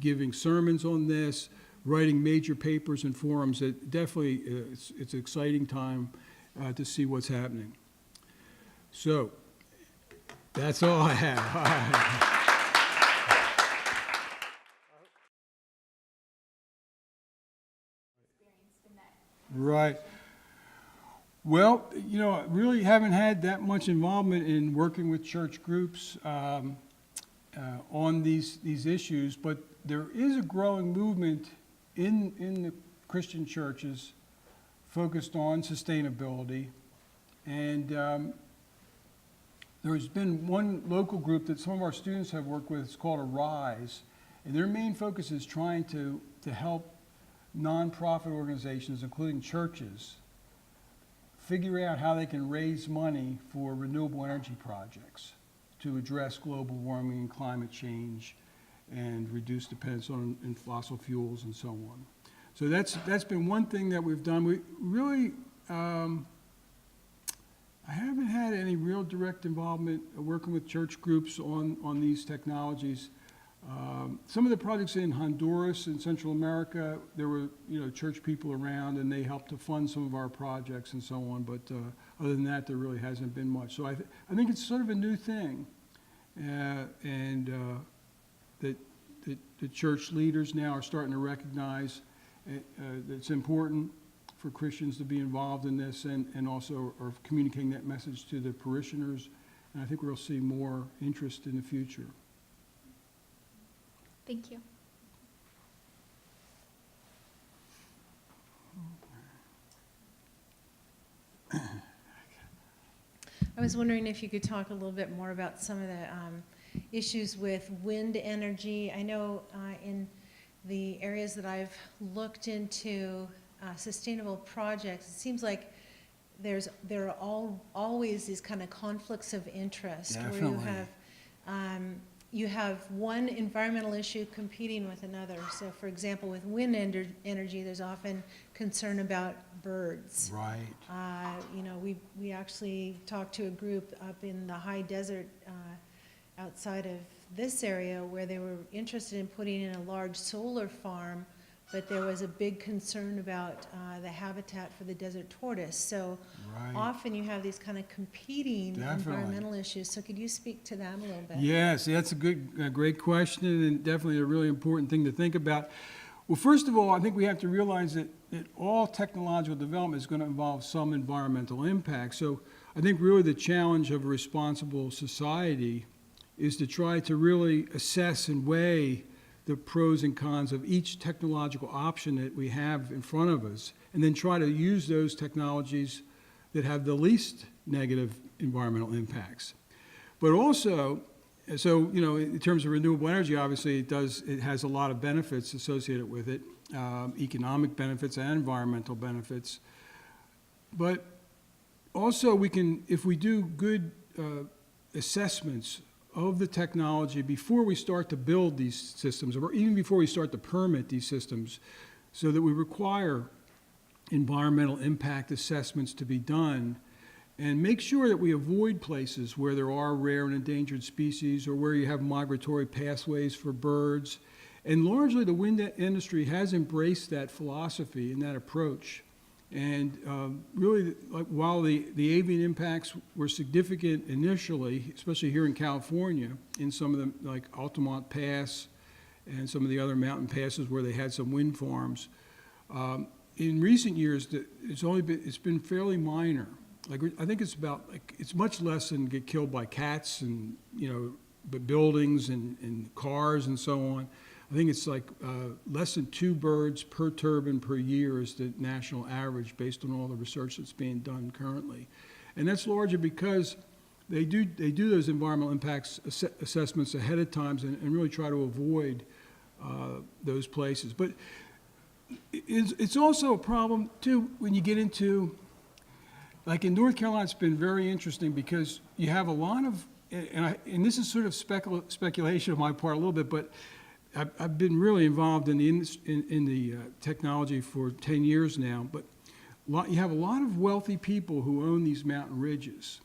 giving sermons on this, writing major papers and forums. That definitely, it's an exciting time to see what's happening. So, that's all I have. Right. Well, really haven't had that much involvement in working with church groups on these issues, but there is a growing movement in the Christian churches focused on sustainability. And there's been one local group that some of our students have worked with. It's called ARISE. And their main focus is trying to help nonprofit organizations, including churches, figure out how they can raise money for renewable energy projects to address global warming and climate change and reduce dependence on fossil fuels and so on. So that's been one thing that we've done. We really, I haven't had any real direct involvement working with church groups on these technologies. Some of the projects in Honduras and Central America, there were church people around and they helped to fund some of our projects and so on, but other than that there really hasn't been much. So I think it's sort of a new thing, and that the church leaders now are starting to recognize that it's important for Christians to be involved in this and also are communicating that message to the parishioners, and I think we'll see more interest in the future. Thank you. I was wondering if you could talk a little bit more about some of the issues with wind energy. I know in the areas that I've looked into sustainable projects, it seems like there are always these kind of conflicts of interest. Definitely. Where you have one environmental issue competing with another. So, for example, with wind energy, there's often concern about birds. Right. We actually talked to a group up in the high desert outside of this area where they were interested in putting in a large solar farm, but there was a big concern about the habitat for the desert tortoise. So Right. often you have these kind of competing Definitely. environmental issues. So could you speak to that a little bit? Yes, that's a great question, and definitely a really important thing to think about. Well, first of all, I think we have to realize that all technological development is going to involve some environmental impact. So I think really the challenge of a responsible society is to try to really assess and weigh the pros and cons of each technological option that we have in front of us, and then try to use those technologies that have the least negative environmental impacts. But also, so, in terms of renewable energy, obviously it has a lot of benefits associated with it, economic benefits and environmental benefits. But Also, we can, if we do good assessments of the technology before we start to build these systems, or even before we start to permit these systems, so that we require environmental impact assessments to be done, and make sure that we avoid places where there are rare and endangered species or where you have migratory pathways for birds. And largely the wind industry has embraced that philosophy and that approach. And really, like, while the avian impacts were significant initially, especially here in California, in some of them, like Altamont Pass and some of the other mountain passes where they had some wind farms, in recent years, it's been fairly minor. Like, I think it's about, like, it's much less than get killed by cats and, but buildings and cars and so on. I think it's like less than 2 birds per turbine per year is the national average based on all the research that's being done currently. And that's largely because they do those environmental impacts assessments ahead of time and really try to avoid those places. But it's also a problem too when you get into, like in North Carolina, it's been very interesting because you have a lot of, and this is sort of speculation on my part a little bit, but I've been really involved in the technology for 10 years now, but you have a lot of wealthy people who own these mountain ridges,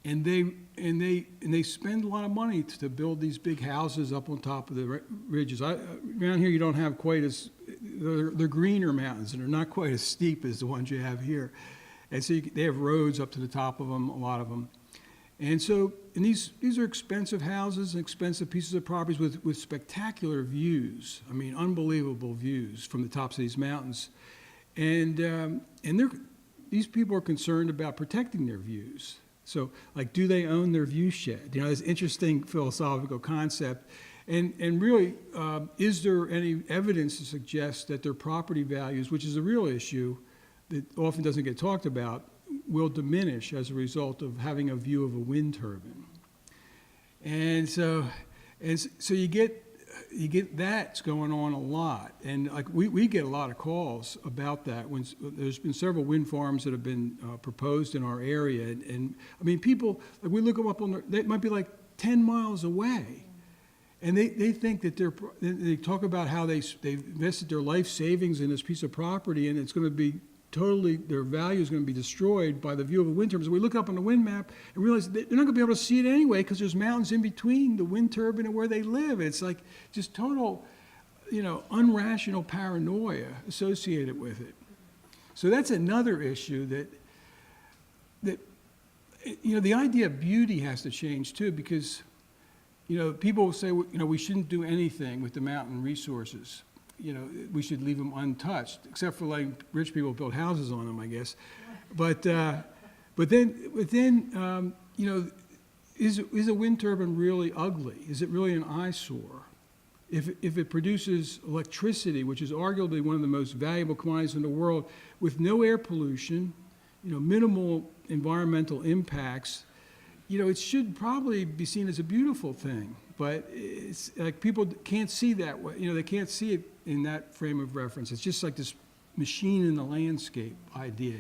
and they spend a lot of money to build these big houses up on top of the ridges. Around here, you don't have quite as they're greener mountains, and they're not quite as steep as the ones you have here, and so they have roads up to the top of them, a lot of them. And so, and these are expensive houses and expensive pieces of properties with spectacular views. I mean, unbelievable views from the tops of these mountains. And these people are concerned about protecting their views. So, like, do they own their view shed? This interesting philosophical concept. And really, is there any evidence to suggest that their property values, which is a real issue that often doesn't get talked about, will diminish as a result of having a view of a wind turbine? And so you get that's going on a lot, and like we get a lot of calls about that. When there's been several wind farms that have been proposed in our area, and I mean, people, like, we look them up on they might be like 10 miles away, and they think that they talk about how they've invested their life savings in this piece of property, and it's going to be totally, their value is going to be destroyed by the view of a wind turbine. So we look up on the wind map and realize they're not going to be able to see it anyway because there's mountains in between the wind turbine and where they live. It's like just total, unrational paranoia associated with it. So that's another issue that the idea of beauty has to change too, because, people say, we shouldn't do anything with the mountain resources. We should leave them untouched, except for letting rich people build houses on them, I guess. But then, is a wind turbine really ugly? Is it really an eyesore? If it produces electricity, which is arguably one of the most valuable commodities in the world, with no air pollution, minimal environmental impacts, it should probably be seen as a beautiful thing. But it's like people can't see that way. They can't see it in that frame of reference. It's just like this machine in the landscape idea,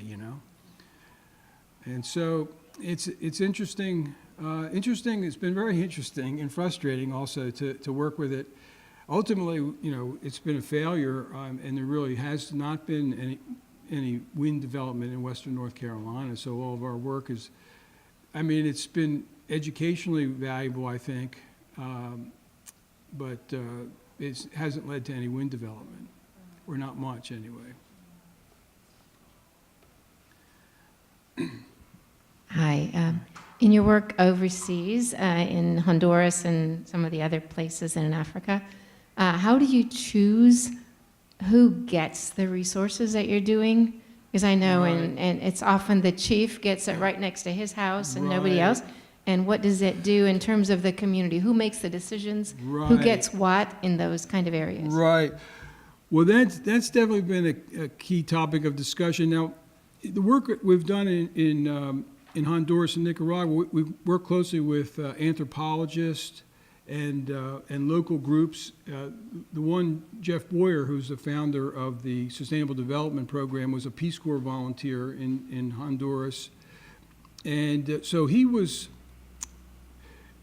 And so it's interesting. It's been very interesting and frustrating also to work with it. Ultimately, it's been a failure, and there really has not been any wind development in Western North Carolina. So all of our work is, it's been educationally valuable, I think. But it hasn't led to any wind development, or not much anyway. Hi. In your work overseas, in Honduras and some of the other places in Africa, how do you choose who gets the resources that you're doing? Because I know, Right. and it's often the chief gets it right next to his house and nobody Right. else. And what does it do in terms of the community? Who makes the decisions? Right. Who gets what in those kind of areas? Right. Well, that's definitely been a key topic of discussion. Now, the work that we've done in Honduras and Nicaragua, we work closely with anthropologists and local groups. The one, Jeff Boyer, who's the founder of the Sustainable Development Program, was a Peace Corps volunteer in Honduras. And so he was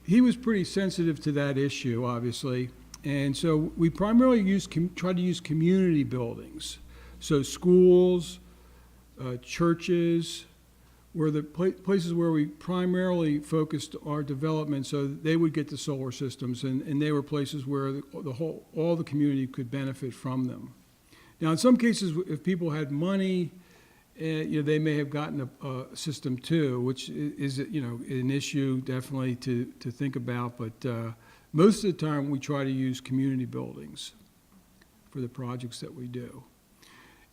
pretty sensitive to that issue, obviously. And so we primarily try to use community buildings. So schools, churches, were the places where we primarily focused our development, so they would get the solar systems, and they were places where all the community could benefit from them. Now, in some cases, if people had money, they may have gotten a system too, which is an issue definitely to think about. But most of the time, we try to use community buildings for the projects that we do.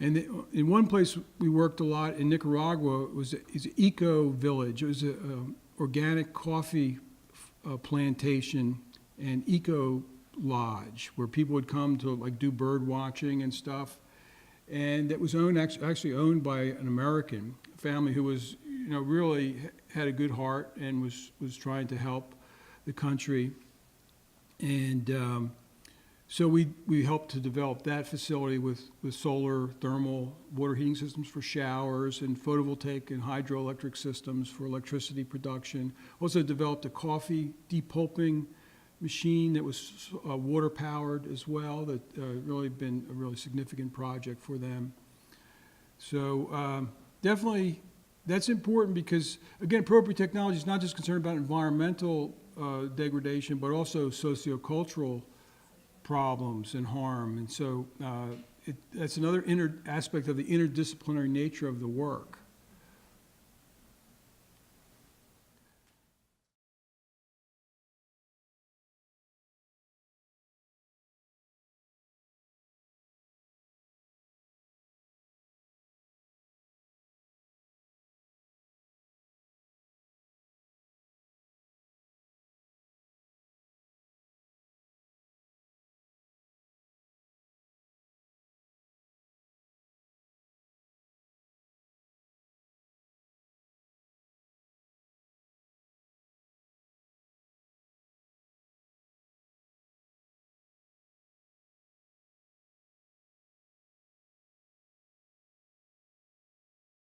And in one place we worked a lot in Nicaragua is an eco village. It was an organic coffee plantation and eco lodge where people would come to like do bird watching and stuff. And it was actually owned by an American family who was really had a good heart and was trying to help the country. And so we helped to develop that facility with solar, thermal, water heating systems for showers, and photovoltaic and hydroelectric systems for electricity production. Also developed a coffee depulping machine that was water powered as well. That really been a really significant project for them. So definitely that's important because, again, appropriate technology is not just concerned about environmental degradation, but also sociocultural problems and harm. And so that's another aspect of the interdisciplinary nature of the work.